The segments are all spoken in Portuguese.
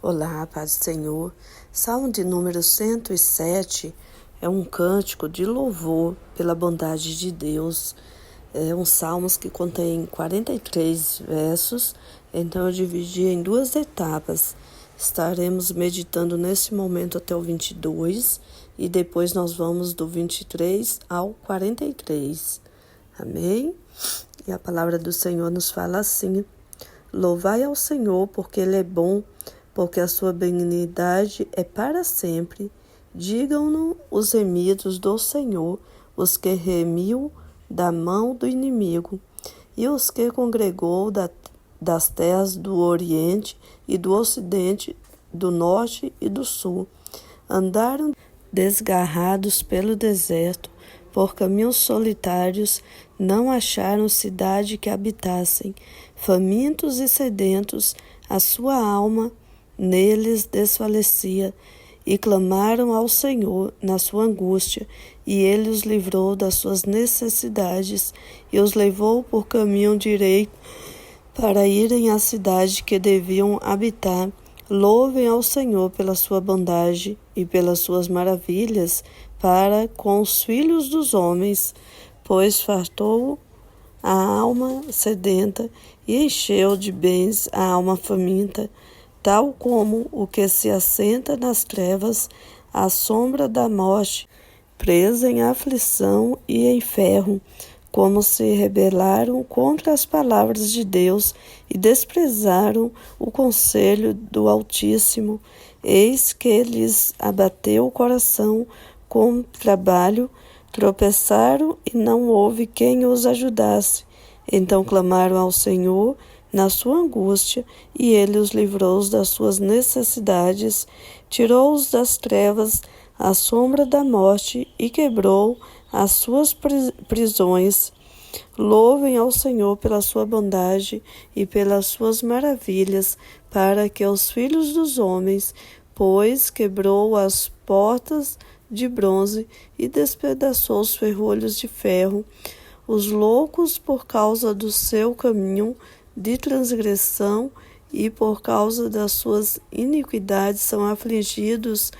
Olá, paz do Senhor. Salmo de número 107 é um cântico de louvor pela bondade de Deus. É um salmo que contém 43 versos, então eu dividi em duas etapas. Estaremos meditando nesse momento até o 22 e depois nós vamos do 23 ao 43. Amém? E a palavra do Senhor nos fala assim: Louvai ao Senhor, porque Ele é bom, porque a sua benignidade é para sempre. Digam-no os remidos do Senhor, os que remiu da mão do inimigo, e os que congregou das terras do Oriente e do Ocidente, do Norte e do Sul. Andaram desgarrados pelo deserto, por caminhos solitários, não acharam cidade que habitassem. Famintos e sedentos, a sua alma neles desfalecia, e clamaram ao Senhor na sua angústia, e ele os livrou das suas necessidades, e os levou por caminho direito para irem à cidade que deviam habitar. Louvem ao Senhor pela sua bondade e pelas suas maravilhas para com os filhos dos homens, pois fartou a alma sedenta e encheu de bens a alma faminta, tal como o que se assenta nas trevas, à sombra da morte, presa em aflição e em ferro, como se rebelaram contra as palavras de Deus e desprezaram o conselho do Altíssimo. Eis que lhes abateu o coração com trabalho, tropeçaram e não houve quem os ajudasse. Então clamaram ao Senhor na sua angústia, e ele os livrou das suas necessidades, tirou-os das trevas, à sombra da morte, e quebrou as suas prisões. Louvem ao Senhor pela sua bondade e pelas suas maravilhas, para que os filhos dos homens, pois quebrou as portas de bronze e despedaçou os ferrolhos de ferro. Os loucos, por causa do seu caminho de transgressão e por causa das suas iniquidades, são afligidos.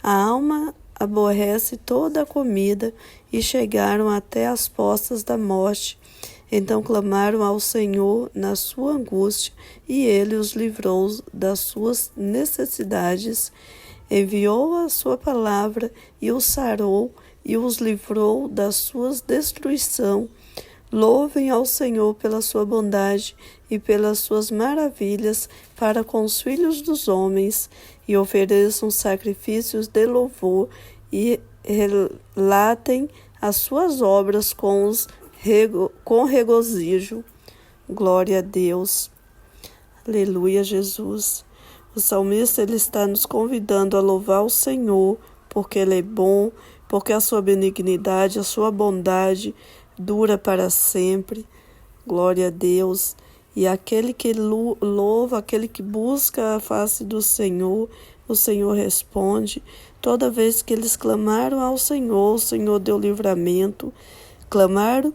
A alma aborrece toda a comida e chegaram até as poças da morte. Então clamaram ao Senhor na sua angústia, e ele os livrou das suas necessidades. Enviou a sua palavra e os sarou e os livrou da sua destruição. Louvem ao Senhor pela sua bondade e pelas suas maravilhas para com os filhos dos homens, e ofereçam sacrifícios de louvor e relatem as suas obras com regozijo. Glória a Deus. Aleluia, Jesus. O salmista ele está nos convidando a louvar o Senhor, porque Ele é bom, porque a sua benignidade, a sua bondade dura para sempre. Glória a Deus. E aquele que louva, aquele que busca a face do Senhor, o Senhor responde. Toda vez que eles clamaram ao Senhor, o Senhor deu livramento. Clamaram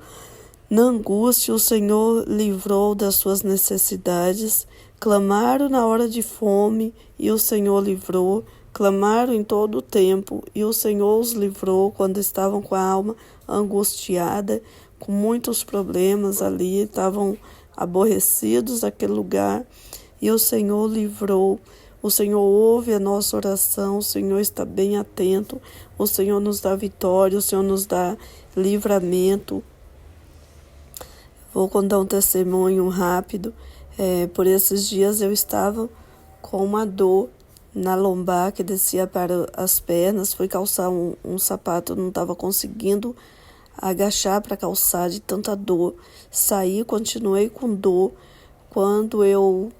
na angústia, o Senhor livrou das suas necessidades. Clamaram na hora de fome, e o Senhor livrou. Clamaram em todo o tempo, e o Senhor os livrou quando estavam com a alma angustiada, com muitos problemas ali, estavam aborrecidos naquele lugar, e o Senhor livrou. O Senhor ouve a nossa oração, o Senhor está bem atento, o Senhor nos dá vitória, o Senhor nos dá livramento. Vou contar um testemunho rápido. Por esses dias eu estava com uma dor na lombar que descia para as pernas. Fui calçar um sapato, não estava conseguindo agachar para calçar de tanta dor. Saí, continuei com dor. Quando eu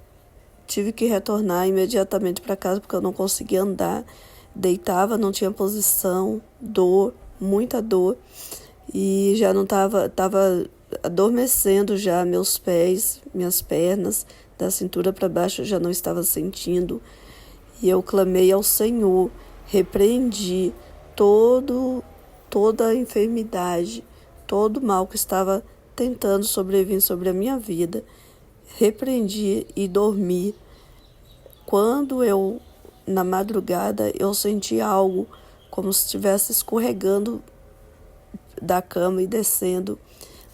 tive que retornar imediatamente para casa porque eu não conseguia andar, deitava, não tinha posição, dor, muita dor, e já não estava adormecendo já meus pés, minhas pernas, da cintura para baixo eu já não estava sentindo. E eu clamei ao Senhor, repreendi toda a enfermidade, todo o mal que estava tentando sobreviver sobre a minha vida. Repreendi e dormi. quando na madrugada, eu senti algo como se estivesse escorregando da cama e descendo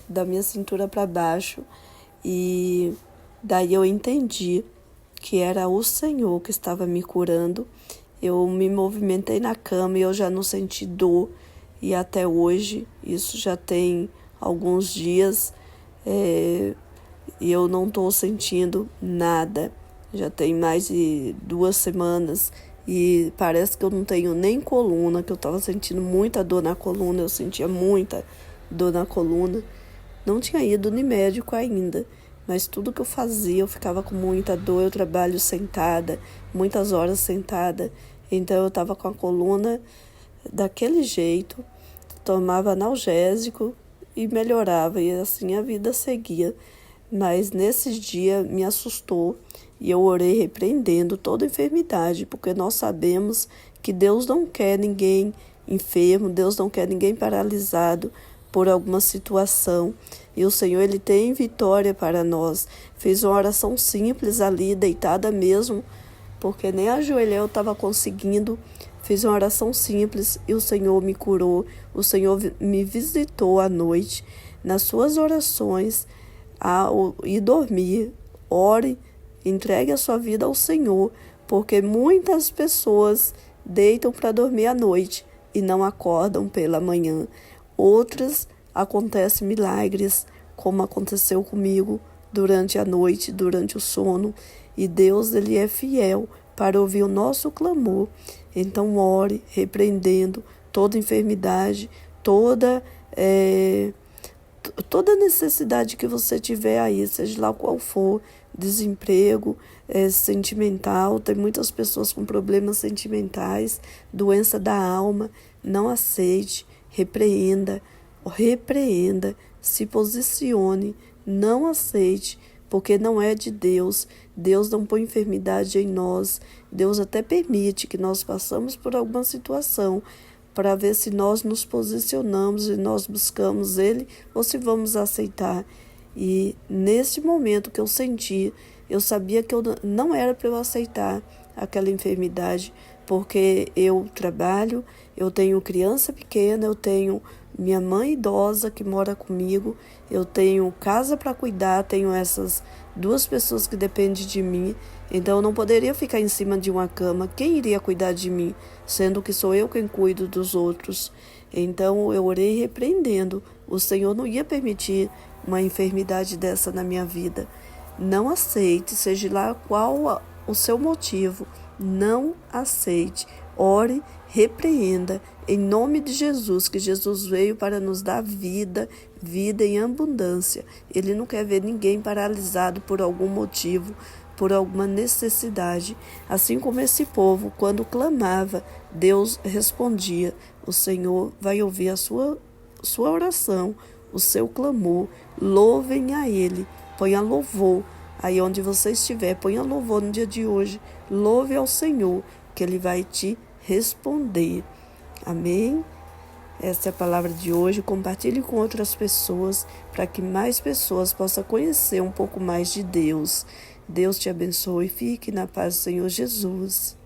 da minha cintura para baixo. E daí eu entendi que era o Senhor que estava me curando. Eu me movimentei na cama e eu já não senti dor. E até hoje, isso já tem alguns dias, e eu não estou sentindo nada. Já tem mais de 2 semanas e parece que eu não tenho nem coluna, que eu estava sentindo muita dor na coluna, eu sentia muita dor na coluna. Não tinha ido nem médico ainda, mas tudo que eu fazia eu ficava com muita dor. Eu trabalho sentada, muitas horas sentada, então eu estava com a coluna daquele jeito, tomava analgésico e melhorava, e assim a vida seguia. Mas nesses dias me assustou e eu orei repreendendo toda enfermidade, porque nós sabemos que Deus não quer ninguém enfermo, Deus não quer ninguém paralisado por alguma situação. E o Senhor, Ele tem vitória para nós. Fiz uma oração simples ali, deitada mesmo, porque nem ajoelhar eu estava conseguindo. Fiz uma oração simples e o Senhor me curou. O Senhor me visitou à noite. Nas suas orações, e dormir, ore, entregue a sua vida ao Senhor, porque muitas pessoas deitam para dormir à noite e não acordam pela manhã. Outras acontecem milagres, como aconteceu comigo durante a noite, durante o sono, e Deus, Ele é fiel para ouvir o nosso clamor. Então ore, repreendendo toda enfermidade, toda necessidade que você tiver aí, seja lá qual for, desemprego, sentimental. Tem muitas pessoas com problemas sentimentais, doença da alma. Não aceite, repreenda, se posicione, não aceite, porque não é de Deus. Deus não põe enfermidade em nós. Deus até permite que nós passamos por alguma situação para ver se nós nos posicionamos e nós buscamos Ele ou se vamos aceitar. E nesse momento que eu senti, eu sabia que não era para eu aceitar aquela enfermidade, porque eu trabalho, eu tenho criança pequena, eu tenho minha mãe idosa que mora comigo, eu tenho casa para cuidar, tenho essas 2 pessoas que dependem de mim, então eu não poderia ficar em cima de uma cama. Quem iria cuidar de mim, sendo que sou eu quem cuido dos outros? Então eu orei repreendendo. O Senhor não ia permitir uma enfermidade dessa na minha vida. Não aceite, seja lá qual o seu motivo, não aceite. Ore, repreenda, em nome de Jesus, que Jesus veio para nos dar vida, vida em abundância. Ele não quer ver ninguém paralisado por algum motivo, por alguma necessidade. Assim como esse povo, quando clamava, Deus respondia. O Senhor vai ouvir a sua oração, o seu clamor. Louvem a Ele, ponha louvor. Aí onde você estiver, ponha louvor no dia de hoje. Louve ao Senhor, que Ele vai te responder. Amém? Essa é a palavra de hoje. Compartilhe com outras pessoas, para que mais pessoas possam conhecer um pouco mais de Deus. Deus te abençoe e fique na paz do Senhor Jesus.